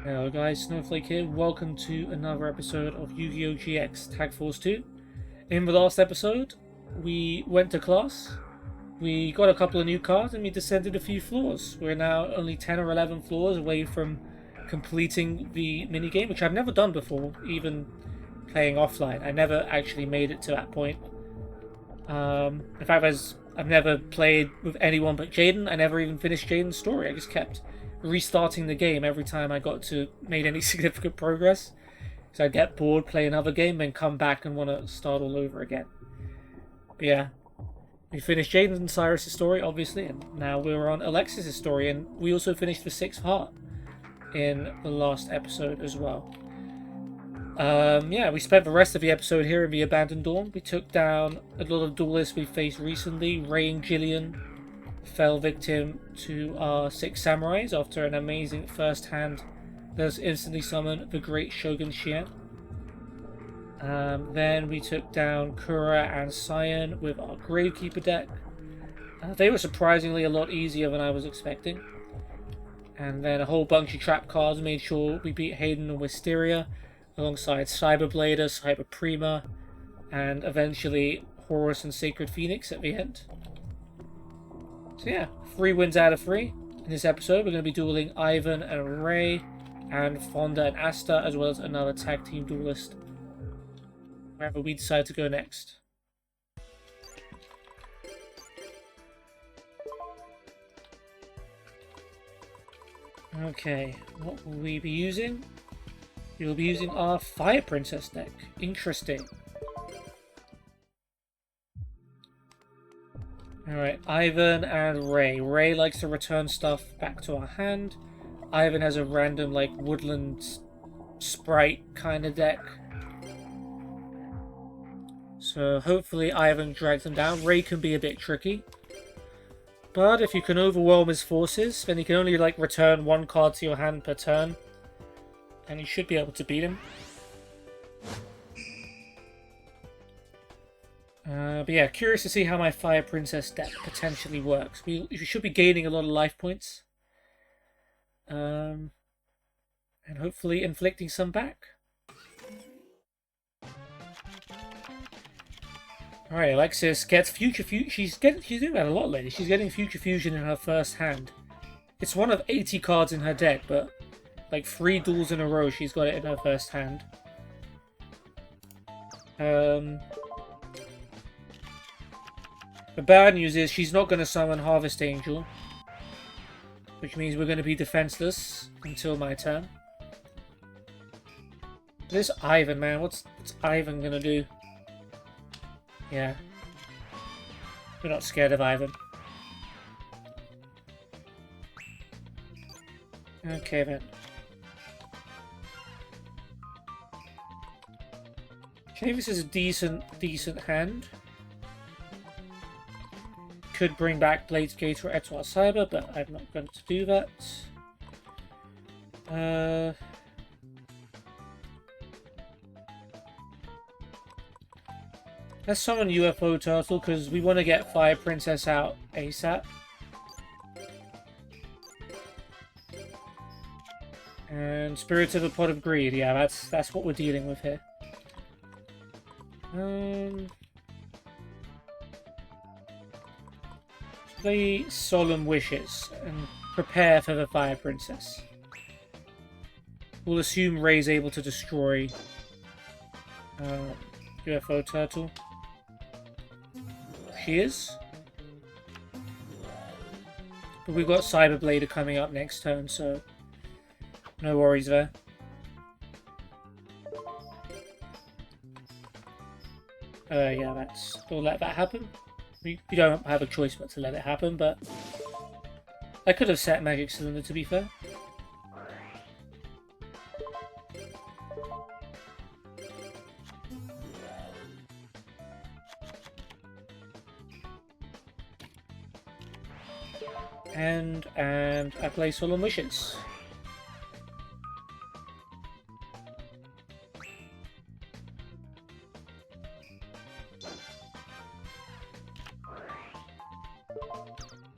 Hello guys, Snowflake here. Welcome to another episode of Yu-Gi-Oh! GX Tag Force 2. In the last episode, we went to class, we got a couple of new cards, and we descended a few floors. We're now only 10 or 11 floors away from completing the minigame, which I've never done before, even playing offline. I never actually made it to that point. In fact, I've never played with anyone but Jaden. I never even finished Jaden's story. I just kept restarting the game every time I got to made any significant progress. So I'd get bored, play another game, then come back and want to start all over again. But yeah, we finished Jaden and Cyrus' story, obviously, and now we're on Alexis' story, and we also finished the Sixth Heart in the last episode as well. Yeah, we spent the rest of the episode here in the Abandoned Dawn. We took down a lot of duelists we faced recently. Ray and Jillian fell victim to our 6 samurais after an amazing first hand that us instantly summoned the great Shogun Xian. Then we took down Kura and Cyan with our Gravekeeper deck. They were surprisingly a lot easier than I was expecting. And then a whole bunch of trap cards made sure we beat Hayden and Wisteria, alongside Cyberblader, Cyber Prima, and eventually Horus and Sacred Phoenix at the end. So yeah, 3 wins out of 3. In this episode, we're going to be dueling Ivan and Ray, and Fonda and Aster, as well as another tag team duelist, wherever we decide to go next. Okay, what will we be using? We will be using our Fire Princess deck. Interesting. Alright, Ivan and Ray. Ray likes to return stuff back to our hand. Ivan has a random, like, woodland sprite kind of deck. So hopefully Ivan drags them down. Ray can be a bit tricky. But if you can overwhelm his forces, then you can only, like, return 1 card to your hand per turn. And you should be able to beat him. But yeah, curious to see how my Fire Princess deck potentially works. We should be gaining a lot of life points. And hopefully inflicting some back. Alright, Alexis gets Future Fusion. She's doing that a lot lately. She's getting Future Fusion in her first hand. It's one of 80 cards in her deck, but like 3 duels in a row she's got it in her first hand. The bad news is she's not going to summon Harvest Angel, which means we're going to be defenseless until my turn. This Ivan, man, what's Ivan going to do? Yeah. We're not scared of Ivan. Okay then. Okay, this is a decent hand. Could bring back Bladesgate or Etoile Cyber, but I'm not going to do that. Let's summon UFO Turtle, because we want to get Fire Princess out ASAP. And Spirit of the Pot of Greed, yeah, that's what we're dealing with here. Play Solemn Wishes and prepare for the Fire Princess. We'll assume Ray's able to destroy UFO Turtle. She is. But we've got Cyberblader coming up next turn, so no worries there. Yeah, we'll let that happen. We don't have a choice but to let it happen, but I could have set Magic Cylinder, to be fair. And I play Solemn Wishes.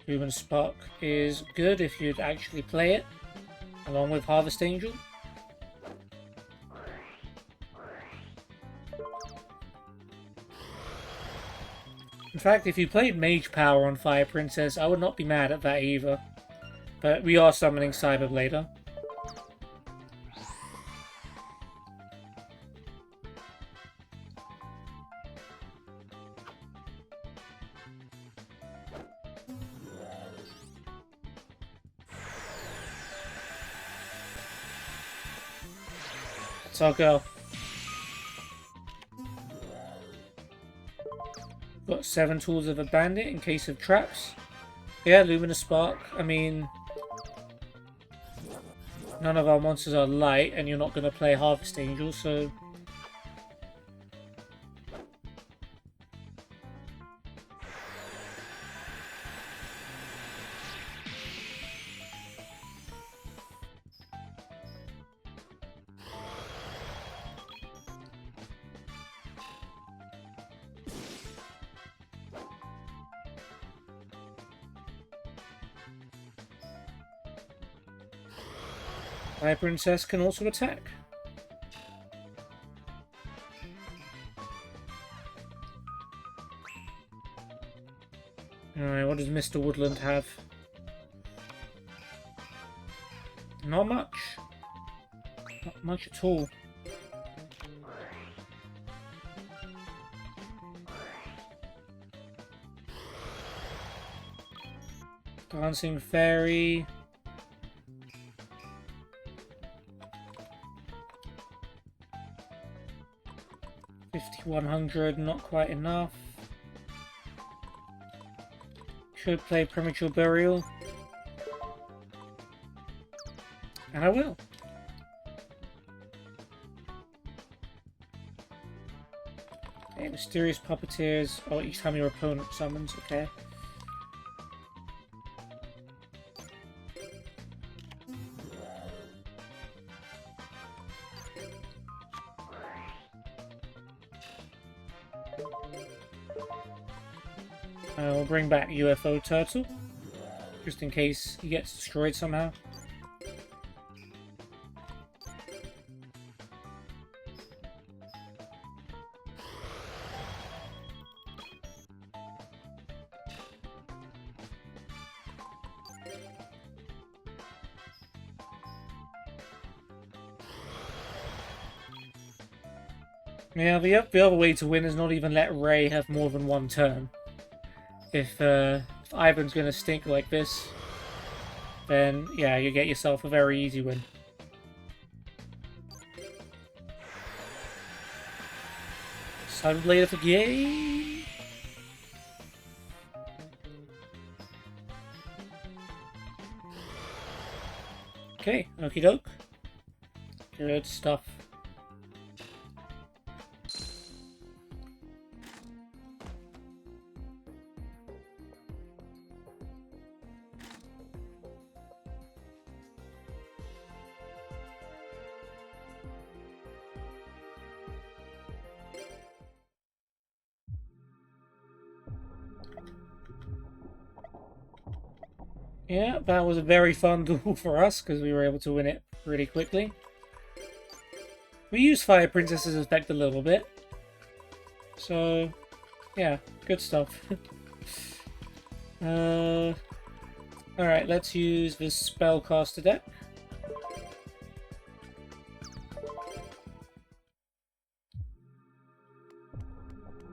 Human Spark is good if you'd actually play it, along with Harvest Angel. In fact, if you played Mage Power on Fire Princess, I would not be mad at that either. But we are summoning Cyberblader. That's our girl. Got 7 tools of a bandit in case of traps. Yeah, Luminous Spark. I mean, none of our monsters are light, and you're not going to play Harvest Angel, so... Fire Princess can also attack. Alright, what does Mr. Woodland have? Not much. Not much at all. Dancing Fairy. $5,100, not quite enough. Should play Premature Burial. And I will. Okay, Mysterious Puppeteers. Oh, each time your opponent summons, okay. We'll bring back UFO Turtle, just in case he gets destroyed somehow. Yeah, the other way to win is not even let Ray have more than one turn. If Ivan's going to stink like this, then yeah, you get yourself a very easy win. Cyberblader for game. Okay, okie doke. Good stuff. Yeah, that was a very fun duel for us, because we were able to win it really quickly. We used Fire Princess's effect a little bit. So, yeah, good stuff. Alright, let's use this Spellcaster deck.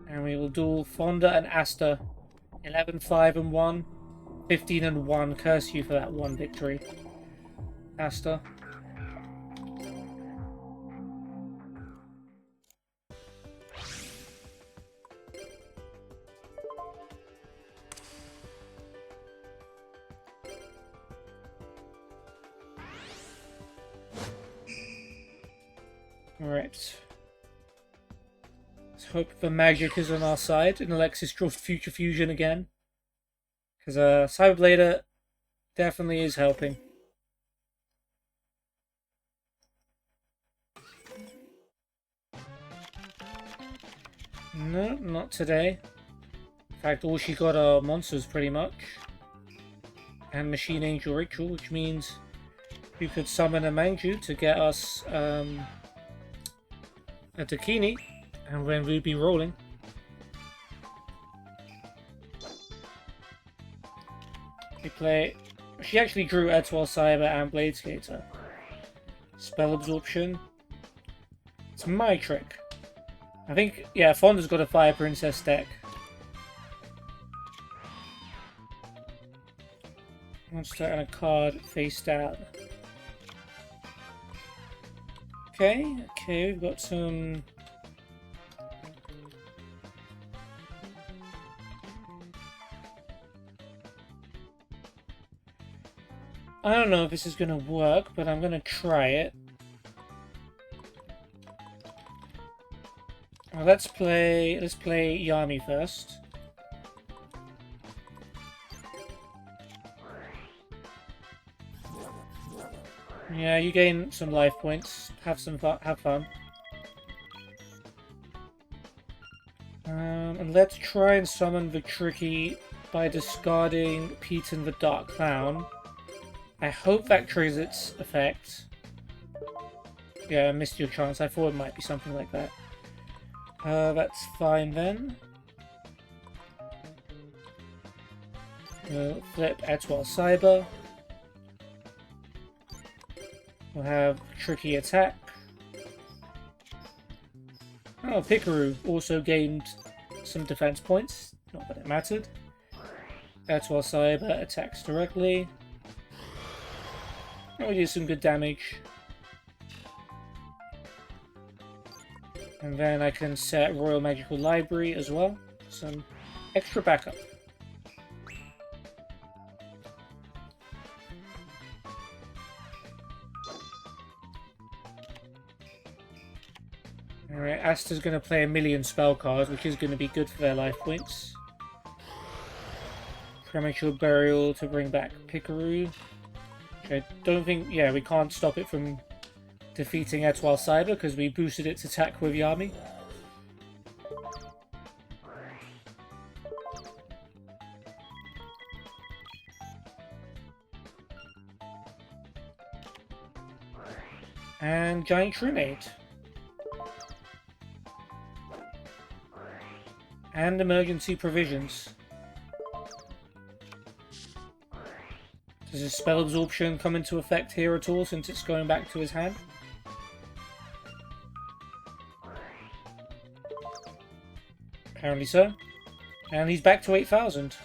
And we will duel Fonda and Aster. 11, 5, and 1. 15 and 1. Curse you for that one victory, Aster. Alright. Let's hope the magic is on our side and Alexis draws Future Fusion again. Because Cyberblader definitely is helping. No, not today. In fact, all she got are monsters pretty much. And Machine Angel Ritual, which means you could summon a Manju to get us a Dakini, and then we'd be rolling. play... She actually drew Etoile Cyber and Blade Skater. Spell Absorption. It's my trick. I think, yeah, Fonda's got a Fire Princess deck. Monster and a card face down. Okay, we've got some... I don't know if this is going to work, but I'm going to try it. Well, let's play Yami first. Yeah, you gain some life points. Have some fun. Have fun. And let's try and summon the Tricky by discarding Pete and the Dark Clown. I hope that triggers its effect. Yeah, I missed your chance. I thought it might be something like that. That's fine then. We'll flip Etoile Cyber. We'll have Tricky attack. Oh, Pikaru also gained some defense points. Not that it mattered. Etoile Cyber attacks directly. We do some good damage. And then I can set Royal Magical Library as well. Some extra backup. Alright, Aster's going to play 1,000,000 spell cards, which is going to be good for their life points. Premature Burial to bring back Pikaru. I don't think... Yeah, we can't stop it from defeating Etoile Cyber because we boosted its attack with Yami. And Giant Crewmate. And Emergency Provisions. Does his spell absorption come into effect here at all since it's going back to his hand? Apparently so. And he's back to 8,000.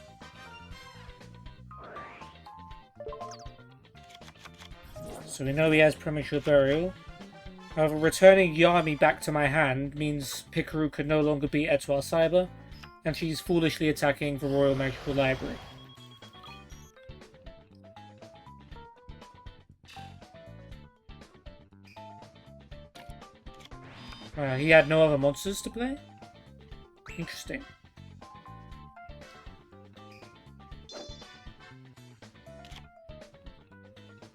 So we know he has Premature Burial. However, returning Yami back to my hand means Pikaru could no longer beat Etoile Cyber, and she's foolishly attacking the Royal Magical Library. He had no other monsters to play? Interesting.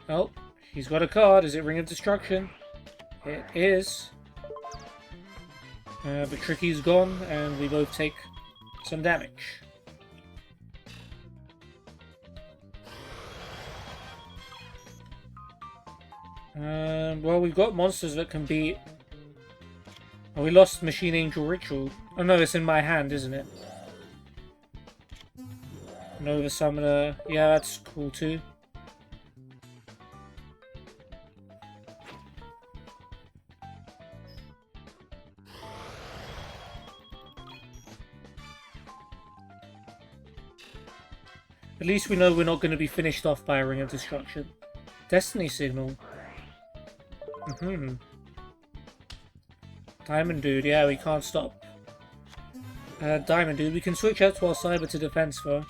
Oh, he's got a card. Is it Ring of Destruction? It is. The Tricky's gone, and we both take some damage. Well, we've got monsters that can beat... Oh, we lost Machine Angel Ritual. Oh no, it's in my hand, isn't it? Nova Summoner. Yeah, that's cool too. At least we know we're not going to be finished off by a Ring of Destruction. Destiny Signal. Diamond Dude, yeah, we can't stop. Diamond Dude, we can switch out to our Cyber to defense for.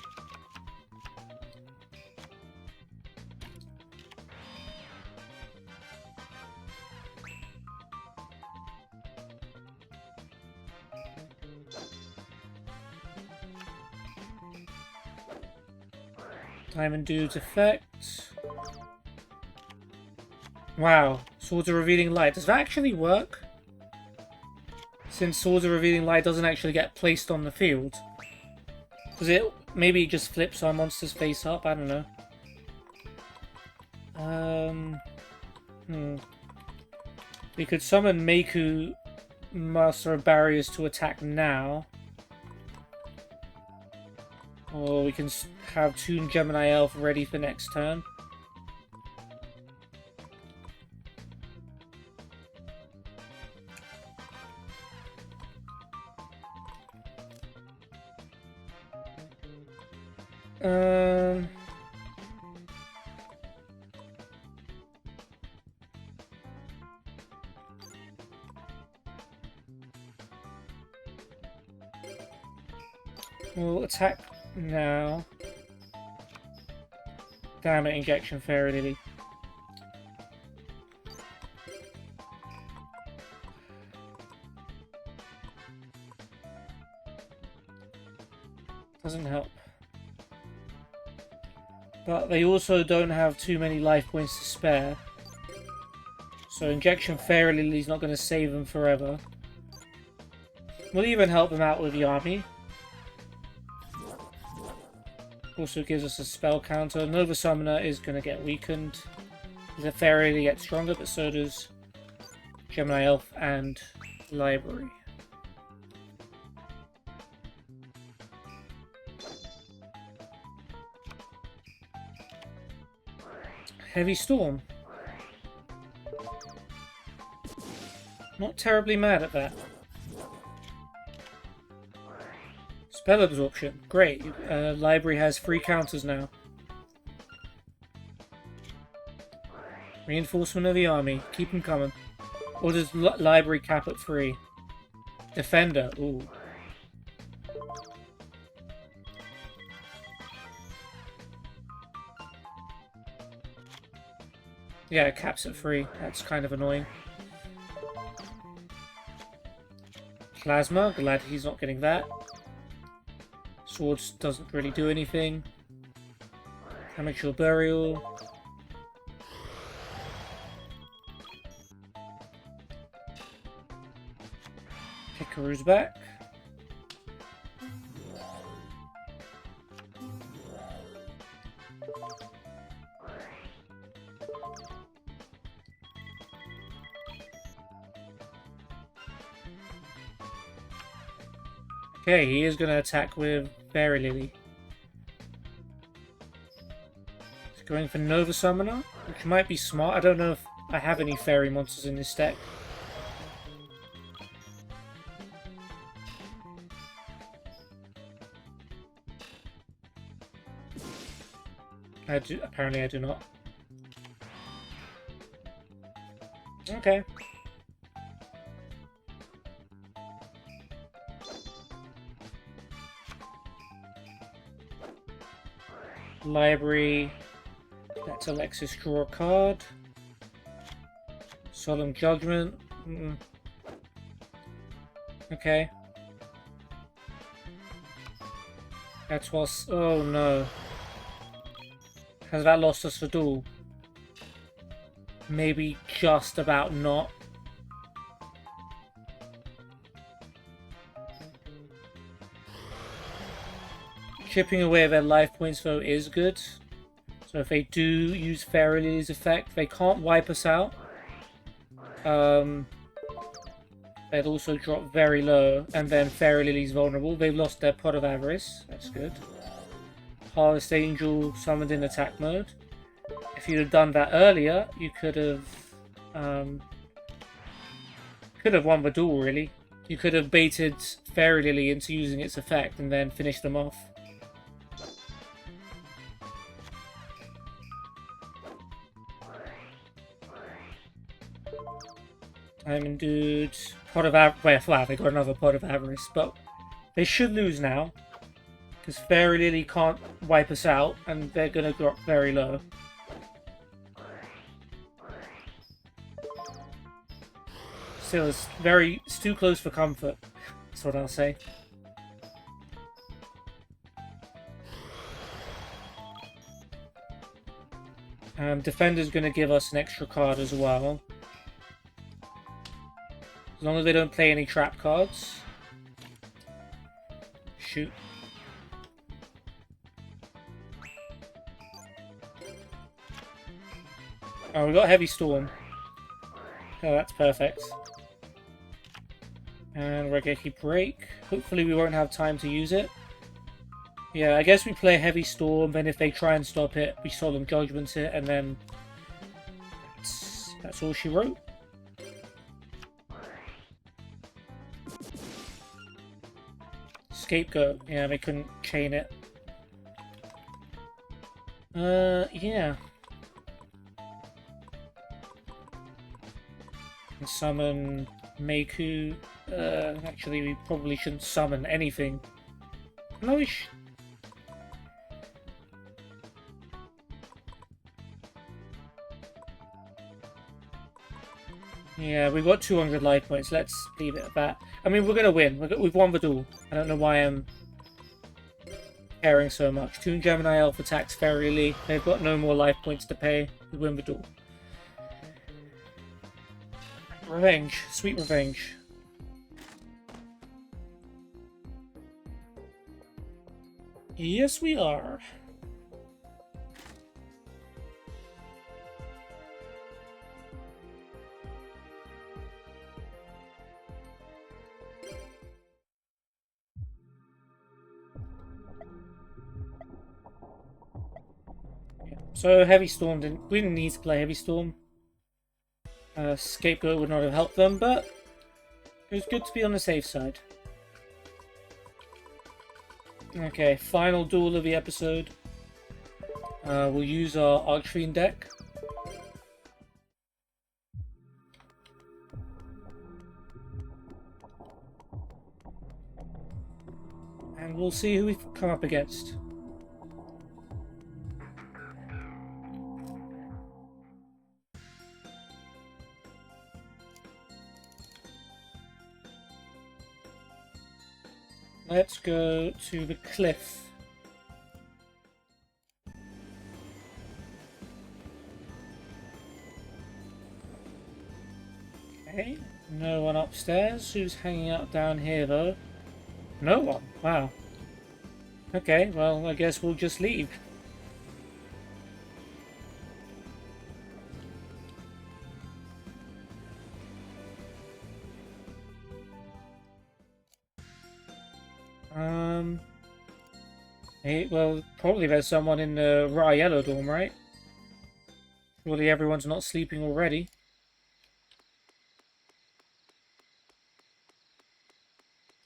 Diamond Dude's effect. Wow, Swords of Revealing Light. Does that actually work? Since Swords of Revealing Light doesn't actually get placed on the field. Does it maybe just flips our monsters face up? I don't know. We could summon Meiku, Master of Barriers, to attack now. Or we can have Toon Gemini Elf ready for next turn. We'll attack now. Damn it, Injection Fairy Lily. Doesn't help. But they also don't have too many life points to spare. So Injection Fairy Lily's not going to save them forever. We'll even help them out with the army. Also gives us a spell counter. Nova Summoner is going to get weakened. The Fairy Lily gets stronger, but so does Gemini Elf and Library. Heavy Storm. Not terribly mad at that. Spell Absorption. Great. Library has 3 counters now. Reinforcement of the army. Keep them coming. Or does Library cap at 3? Defender. Ooh. Yeah, it caps at 3. That's kind of annoying. Plasma. Glad he's not getting that. Swords doesn't really do anything. Amateur Burial. Hikaru's back. Okay, he is going to attack with Fairy Lily. He's going for Nova Summoner, which might be smart. I don't know if I have any fairy monsters in this deck. Apparently I do not. Okay. Library. Let's Alexis draw a card. Solemn Judgment. Okay. That's what's. Oh no. Has that lost us for duel? Maybe just about not. Chipping away at their life points though is good. So if they do use Fairy Lily's effect, they can't wipe us out. They'd also drop very low, and then Fairy Lily's vulnerable. They've lost their Pot of Avarice. That's good. Harvest Angel summoned in attack mode. If you'd have done that earlier, you could have won the duel, really. You could have baited Fairy Lily into using its effect and then finished them off. Diamond Dude, Pot of Avarice. Well, they got another Pot of Avarice, but they should lose now. Because Fairy Lily can't wipe us out, and they're going to drop very low. Still, it's too close for comfort. That's what I'll say. Defender's going to give us an extra card as well. As long as they don't play any trap cards. Shoot. Oh, we got Heavy Storm. Oh, that's perfect. And Regeki Break. Hopefully we won't have time to use it. Yeah, I guess we play Heavy Storm, then if they try and stop it, we Solemn Judgment it, and then that's all she wrote. Scapegoat. Yeah, they couldn't chain it. Yeah. And summon Meiku. Actually, we probably shouldn't summon anything. No, we sh... Yeah, we've got 200 life points. Let's leave it at that. I mean, we're going to win. We've won the duel. I don't know why I'm caring so much. Toon Gemini Elf attacks Ferry. They've got no more life points to pay. We win the duel. Revenge. Sweet revenge. Yes, we are. So Heavy Storm we didn't need to play Heavy Storm. Scapegoat would not have helped them, but it was good to be on the safe side. Okay, final duel of the episode. We'll use our Archery deck. And we'll see who we've come up against. Let's go to the cliff. Okay, no one upstairs. Who's hanging out down here, though? No one? Wow. Okay, well, I guess we'll just leave. Hey, well, probably there's someone in the Yellow dorm, right? Surely everyone's not sleeping already.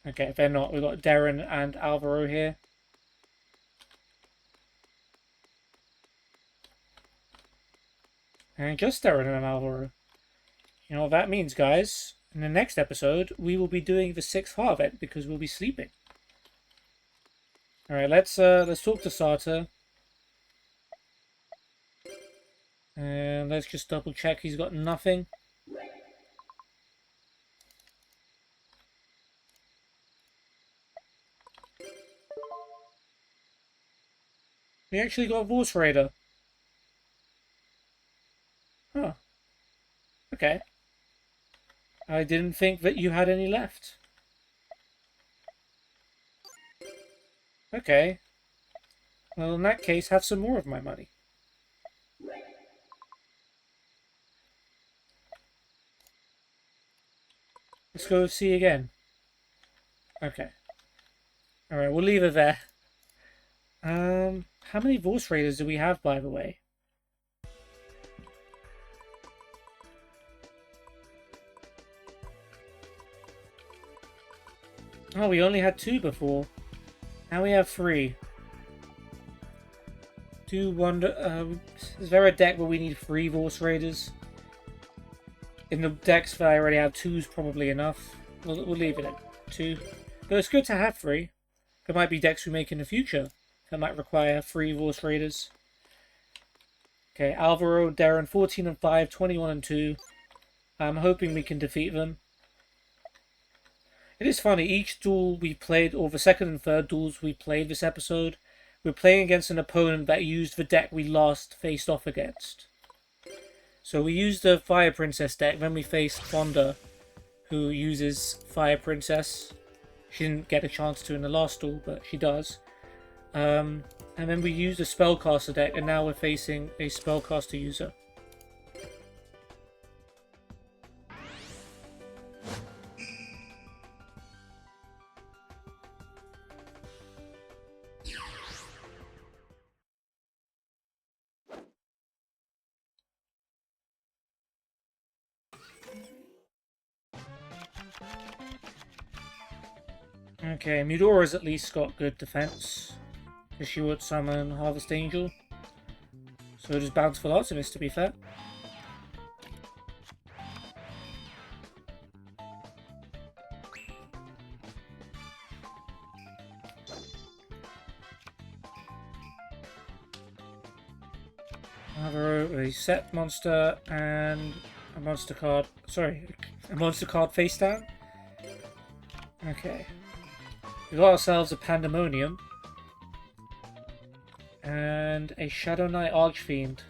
Okay, if they're not, we've got Darren and Alvaro here. And just Darren and Alvaro. You know what that means, guys? In the next episode, we will be doing the 6th Heart event because we'll be sleeping. Alright, let's talk to Sata. And let's just double check he's got nothing. We actually got a Force Raider. Huh. Okay. I didn't think that you had any left. Okay. Well, in that case, have some more of my money. Let's go see again. Okay. Alright, we'll leave it there. How many Force Raiders do we have, by the way? Oh, we only had 2 before. Now we have 3. Do wonder... is there a deck where we need 3 Force Raiders? In the decks that I already have, 2's probably enough. We'll leave it at 2. But it's good to have 3. There might be decks we make in the future that might require 3 Force Raiders. Okay, Alvaro, Darren, 14 and 5, 21 and 2. I'm hoping we can defeat them. It is funny, each duel we played, or the second and third duels we played this episode, we're playing against an opponent that used the deck we last faced off against. So we used the Fire Princess deck, then we faced Fonda, who uses Fire Princess. She didn't get a chance to in the last duel, but she does. And then we used a Spellcaster deck, and now we're facing a Spellcaster user. Okay, Mudora's at least got good defense. Because she would summon Harvest Angel. So does Bountiful Artemis, to be fair. A set monster and a monster card. Sorry, a monster card face down. Okay. We got ourselves a Pandemonium and a Shadow Knight Archfiend.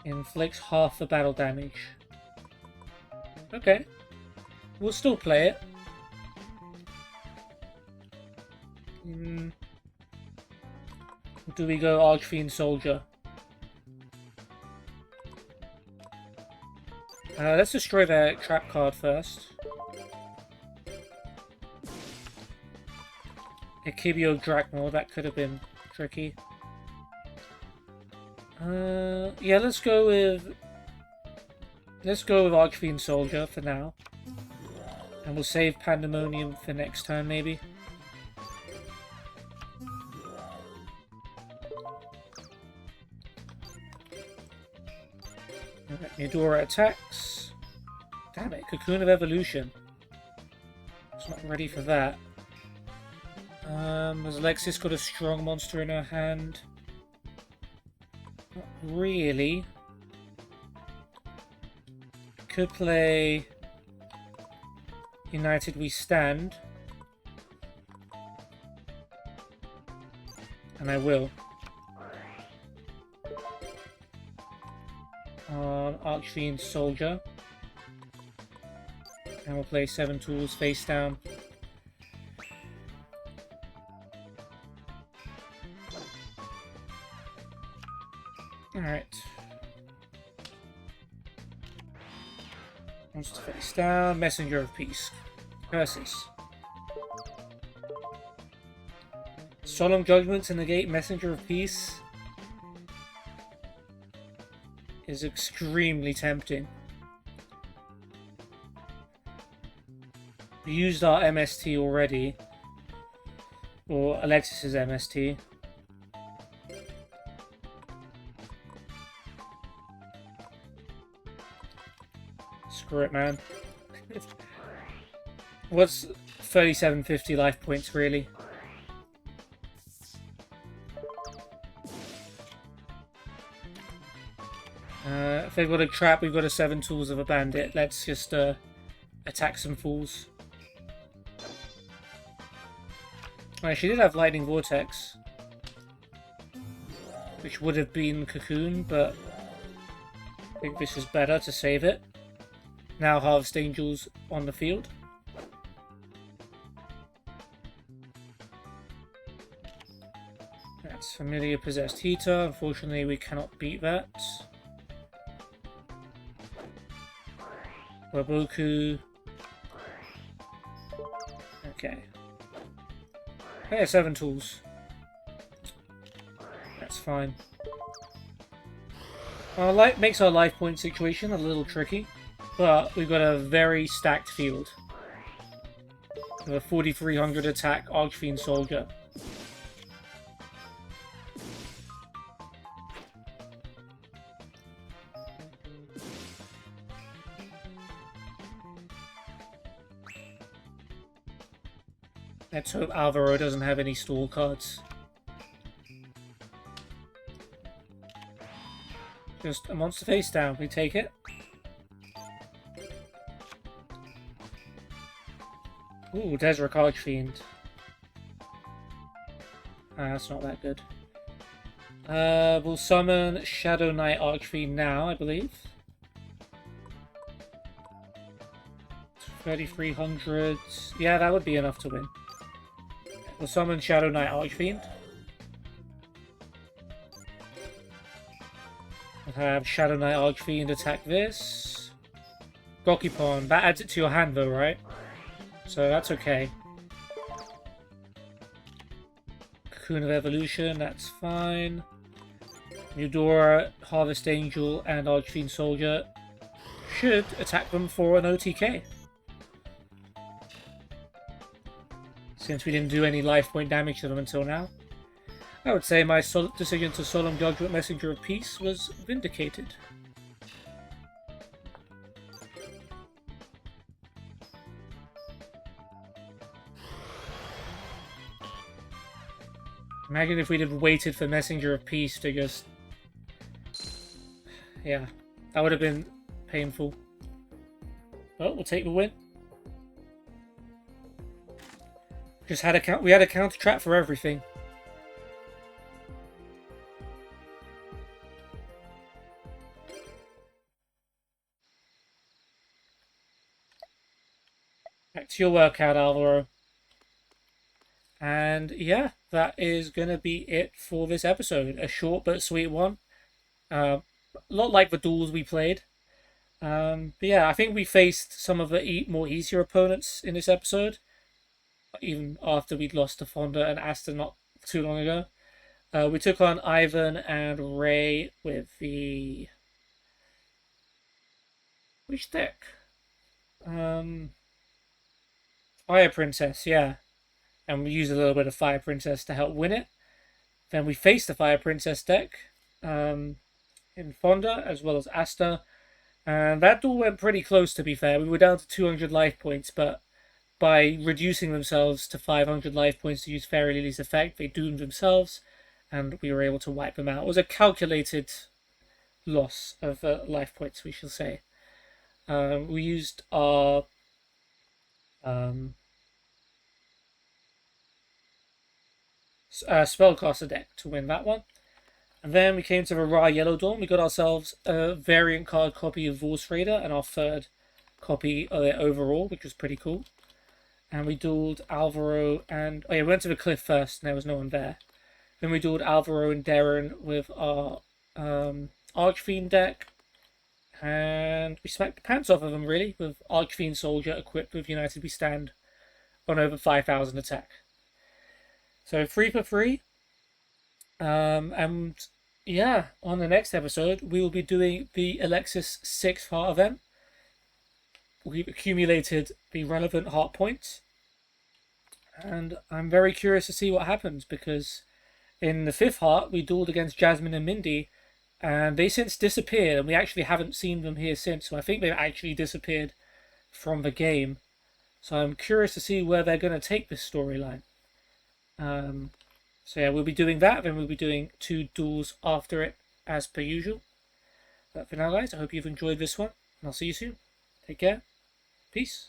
Inflicts half the battle damage. Okay. We'll still play it. Do we go Archfiend Soldier? Let's destroy their trap card first. Akibio Drachmor, that could have been tricky. Yeah, let's go with Archfiend Soldier for now. And we'll save Pandemonium for next turn, maybe. Eudora attacks. Damn it, Cocoon of Evolution. It's not ready for that. Has Alexis got a strong monster in her hand? Not really. Could play United We Stand. And I will. Archfiend Soldier. And we'll play 7 tools face down. Alright. Monster face down. Messenger of Peace. Curses. Solemn Judgment to negate Messenger of Peace is extremely tempting. We used our MST already. Or Alexis's MST. Screw it, man. What's 3750 life points, really? If they've got a trap, we've got a 7 tools of a bandit. Let's just attack some fools. Alright, she did have Lightning Vortex, which would have been Cocoon, but I think this is better to save it. Now Harvest Angel's on the field. That's Familiar Possessed Heater. Unfortunately, we cannot beat that. Waboku. Okay. Hey, 7 tools. That's fine. Makes our life point situation a little tricky, but we've got a very stacked field. With a 4300 attack Archfiend Soldier. Let's hope Alvaro doesn't have any stall cards. Just a monster face down. We take it. Ooh, Desric Archfiend. That's not that good. We'll summon Shadow Knight Archfiend now, I believe. 3300. Yeah, that would be enough to win. We'll summon Shadow Knight Archfiend. We'll have Shadow Knight Archfiend attack this. Gokipon. That adds it to your hand though, right? So that's okay. Cocoon of Evolution, that's fine. Eudora, Harvest Angel, and Archfiend Soldier should attack them for an OTK. Since we didn't do any life point damage to them until now. I would say my decision to Solemn Judgment Messenger of Peace was vindicated. Imagine if we'd have waited for Messenger of Peace to just... Yeah, that would have been painful. Well, we'll take the win. Just had we had a counter trap for everything. Back to your workout, Alvaro. And yeah, that is going to be it for this episode. A short but sweet one. A lot like the duels we played. But yeah, I think we faced some of the more easier opponents in this episode. Even after we'd lost to Fonda and Aster not too long ago. We took on Ivan and Ray with the... Which deck? Fire Princess, yeah. And we used a little bit of Fire Princess to help win it. Then we faced the Fire Princess deck in Fonda as well as Aster. And that duel went pretty close, to be fair. We were down to 200 life points, but by reducing themselves to 500 life points to use Fairy Lily's effect, they doomed themselves, and we were able to wipe them out. It was a calculated loss of life points, we shall say. We used our Spellcaster deck to win that one. And then we came to the Ra Yellow Dawn. We got ourselves a variant card copy of Vorse Raider and our third copy of it overall, which was pretty cool. And we dueled Alvaro and... Oh yeah, we went to the cliff first and there was no one there. Then we dueled Alvaro and Darren with our Archfiend deck. And we smacked the pants off of them, really, with Archfiend Soldier equipped with United We Stand on over 5,000 attack. So 3 for 3. And yeah, on the next episode, we will be doing the Alexis 6th heart event. We've accumulated the relevant heart points. And I'm very curious to see what happens, because in the 5th heart, we dueled against Jasmine and Mindy, and they since disappeared, and we actually haven't seen them here since, so I think they've actually disappeared from the game. So I'm curious to see where they're going to take this storyline. So yeah, we'll be doing that, then we'll be doing 2 duels after it, as per usual. But for now, guys, I hope you've enjoyed this one, and I'll see you soon. Take care. Peace.